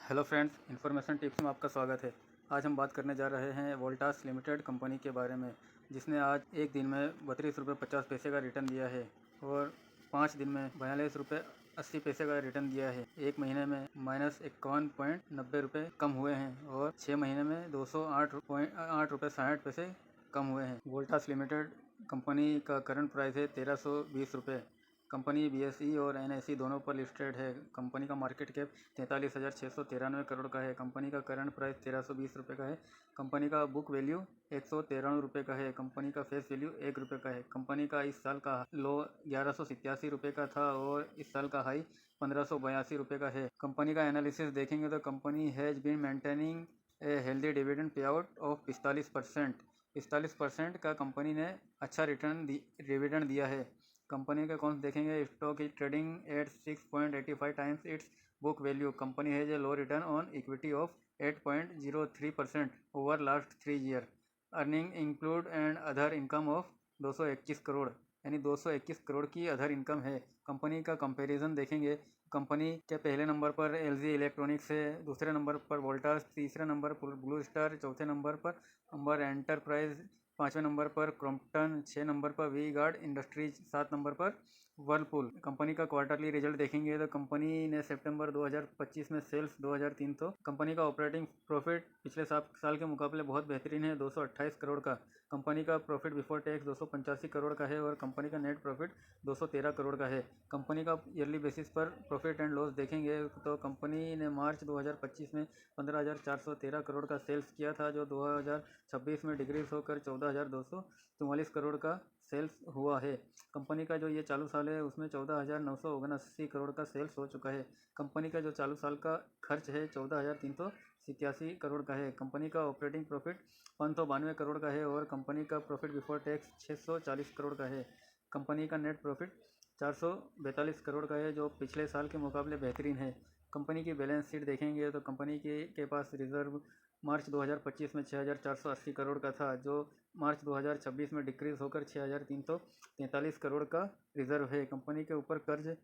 Hello friends, information tips में आपका स्वागत है। आज हम बात करने जा रहे हैं वोल्टास लिमिटेड कंपनी के बारे में, जिसने आज एक दिन में 32 रुपये 50 पैसे का रिटर्न दिया है और 5 दिन में 42 रुपये 80 पैसे का रिटर्न दिया है। एक महीने में -51.90 रुपये कम हुए हैं और 6 महीने में 208.8 रुपये 60 पैसे कम हुए हैं। वोल्टास लिमिटेड कंपनी का करंट प्राइस है 1320 रुपये। कंपनी BSE और NSE दोनों पर लिस्टेड है। कंपनी का मार्केट कैप 43,693 करोड़ का है। कंपनी का करंट प्राइस 1320 रुपये का है। कंपनी का बुक वैल्यू 193 रुपये का है। कंपनी का फेस वैल्यू 1 रुपये का है। कंपनी का इस साल का लो 1187 रुपये का था और इस साल का हाई 1582 रुपये का है। कंपनी का एनालिसिस देखेंगे तो company has been maintaining a healthy dividend pay out of 45% का कंपनी ने अच्छा डिविडेंड दिया है। कंपनी का कौन देखेंगे, stock is trading at 6.85 times it's book value. Company has a low return on equity of 8.03% over last 3 year. Earning include and other income of 221 crore, यानी 221 करोड़ की अदर इनकम है। कंपनी का कंपैरिजन देखेंगे, कंपनी के पहले नंबर पर LG electronics है, दूसरे नंबर पर वोल्टास, तीसरे नंबर पर ब्लू स्टार, चौथे नंबर पर एंटरप्राइज, 5वें नंबर पर क्रॉम्पटन, 6 नंबर पर वी गार्ड इंडस्ट्रीज, 7 नंबर पर वर्लपूल। कंपनी का क्वार्टरली रिजल्ट देखेंगे तो कंपनी ने सितंबर 2025 में सेल्स 2300। कंपनी का ऑपरेटिंग प्रॉफिट पिछले साल के मुकाबले बहुत बेहतरीन है, 228 करोड़ का। कंपनी का प्रॉफिट बिफोर टैक्स 285 करोड़ का है और कंपनी का नेट प्रॉफिट 213 करोड़ का है। कंपनी का ईयरली बेसिस पर प्रॉफिट एंड लॉस देखेंगे तो कंपनी ने मार्च 2025 में 15,413 करोड़ का सेल्स किया था, जो 2026 में डिक्रीज होकर 14,244 करोड़ का सेल्स हुआ है। कंपनी का जो ये चालू साल है उसमें 14,979 करोड़ का सेल्स हो चुका है। कंपनी का जो चालू साल का खर्च है 14,387 करोड़ का है। कंपनी का ऑपरेटिंग प्रॉफिट 592 करोड़ का है और कंपनी का प्रॉफिट बिफोर टैक्स 640 करोड़ का है। कंपनी का नेट प्रॉफिट 442 करोड़ का है, जो पिछले साल के मुकाबले बेहतरीन है। कंपनी की बैलेंस शीट देखेंगे तो कंपनी के पास रिजर्व मार्च 2025 में 6,480 करोड़ का था, जो मार्च 2026 में डिक्रीज होकर 6,343 करोड़ का रिजर्व है। कंपनी के ऊपर कर्ज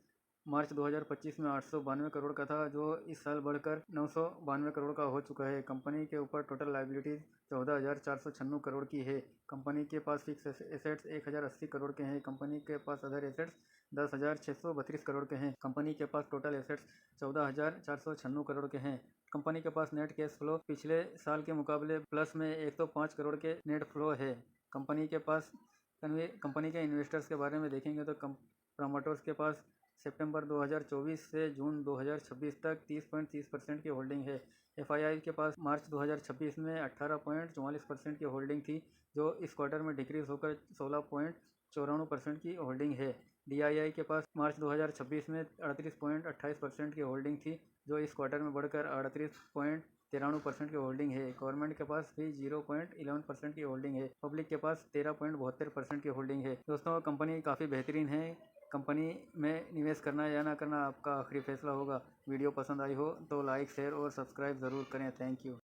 मार्च 2025 में 892 करोड़ का था, जो इस साल बढ़कर 992 करोड़ का हो चुका है। कंपनी के ऊपर टोटल लायबिलिटीज़ 14,496 करोड़ की है। कंपनी के पास फिक्स एसेट्स 1,080 करोड़ के हैं। कंपनी के पास अदर एसेट्स 10,632 करोड़ के हैं। कंपनी के पास टोटल एसेट्स 14,496 करोड़ के हैं। कंपनी के पास नेट कैश फ्लो पिछले साल के मुकाबले प्लस में 105 करोड़ के नेट फ्लो है। कंपनी के इन्वेस्टर्स के बारे में देखेंगे तो प्रमोटर्स के पास सितंबर 2024 से जून 2026 तक 30.30% की होल्डिंग है। FII के पास मार्च 2026 में 18.44% की होल्डिंग थी, जो इस क्वार्टर में डिक्रीज होकर 16.94% की होल्डिंग है। DII के पास मार्च 2026 में 38.28% की होल्डिंग थी, जो इस क्वार्टर में बढ़कर 38.93% की होल्डिंग है। गवर्नमेंट के पास भी 0.11% की होल्डिंग है। पब्लिक के पास 13.72% की होल्डिंग है। दोस्तों, कंपनी काफ़ी बेहतरीन है। कंपनी में निवेश करना या ना करना आपका आखिरी फैसला होगा। वीडियो पसंद आई हो तो लाइक, शेयर और सब्सक्राइब ज़रूर करें। Thank you.